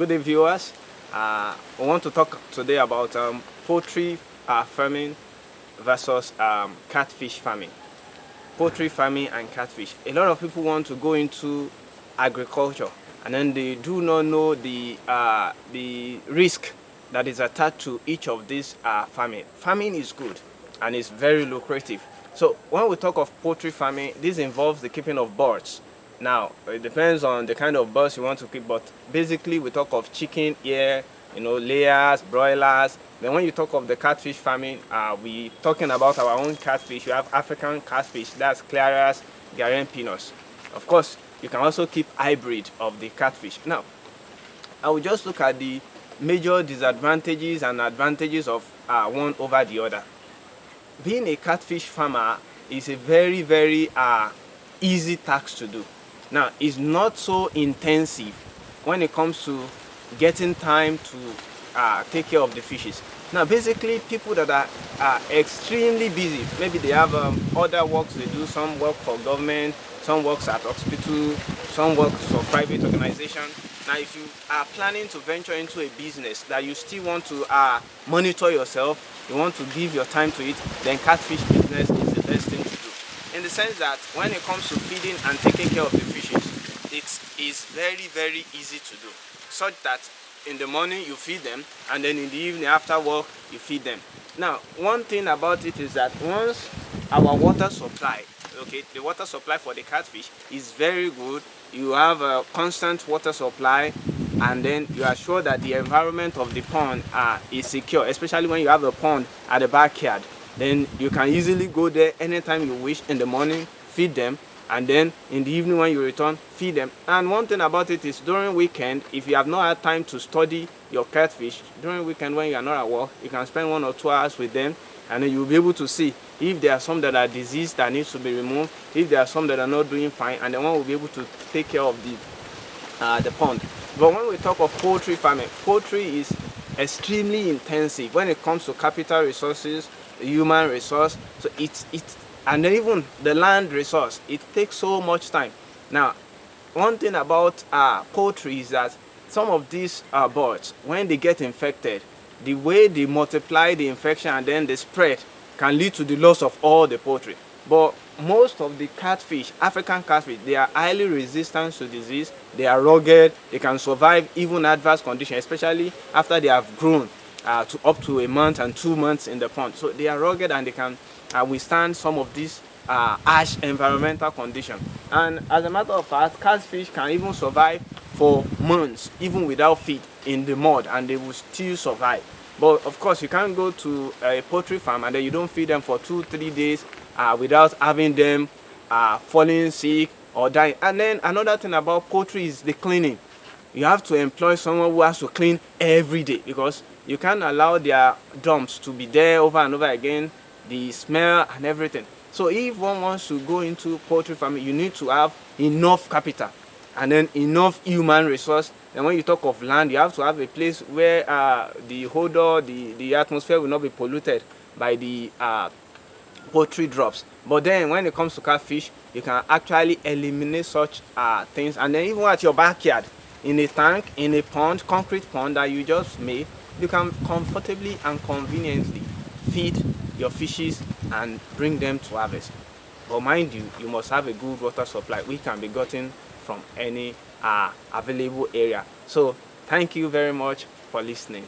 Good day, viewers. We want to talk today about poultry farming versus catfish farming. Poultry farming and catfish. A lot of people want to go into agriculture, and then they do not know the risk that is attached to each of these farming. Farming is good and it's very lucrative. So when we talk of poultry farming, this involves the keeping of birds. Now, it depends on the kind of birds you want to keep, but basically we talk of chicken here, layers, broilers. Then when you talk of the catfish farming, we talking about our own catfish. You have African catfish, that's Clarias, Ghanaian peanuts. Of course, you can also keep hybrid of the catfish. Now, I will just look at the major disadvantages and advantages of one over the other. Being a catfish farmer is a very, very easy task to do. Now, it's not so intensive when it comes to getting time to take care of the fishes. Now, basically, people that are extremely busy, maybe they have other works they do, some work for government, some works at hospital, some works for private organization. Now, if you are planning to venture into a business that you still want to monitor yourself, you want to give your time to it, then catfish business is the best thing to do. In the sense that when it comes to feeding and taking care of the fishes, it is very, very easy to do. Such that in the morning you feed them, and then in the evening after work you feed them. Now, one thing about it is that once our water supply, the water supply for the catfish is very good, you have a constant water supply, and then you are sure that the environment of the pond is secure, especially when you have a pond at the backyard. Then you can easily go there anytime you wish in the morning, feed them, and then in the evening when you return, feed them. And one thing about it is during weekend, if you have not had time to study your catfish, during weekend when you are not at work, you can spend 1 or 2 hours with them, and then you'll be able to see if there are some that are diseased that needs to be removed, if there are some that are not doing fine, and then one will be able to take care of the pond. But when we talk of poultry farming, poultry is extremely intensive when it comes to capital resources, human resource, so and even the land resource. It takes so much time. Now, one thing about poultry is that some of these birds, when they get infected, the way they multiply the infection and then the spread can lead to the loss of all the poultry. But most of the catfish, African catfish, they are highly resistant to disease. They are rugged. They can survive even adverse conditions, especially after they have grown to up to a month and 2 months in the pond. So they are rugged and they can withstand some of these harsh environmental conditions. And as a matter of fact, catfish can even survive for months even without feed in the mud, and they will still survive. But of course, you can't go to a poultry farm and then you don't feed them for 2-3 days without having them falling sick or dying. And then another thing about poultry is the cleaning. You have to employ someone who has to clean every day, because you can't allow their dumps to be there over and over again, the smell and everything. So if one wants to go into poultry farming, you need to have enough capital and then enough human resource. And when you talk of land, you have to have a place where the odor, the atmosphere will not be polluted by the poultry drops. But then when it comes to catfish, you can actually eliminate such things. And then even at your backyard, in a tank, in a pond, concrete pond that you just made, you can comfortably and conveniently feed your fishes and bring them to harvest. But mind you, you must have a good water supply which can be gotten from any available area. So thank you very much for listening.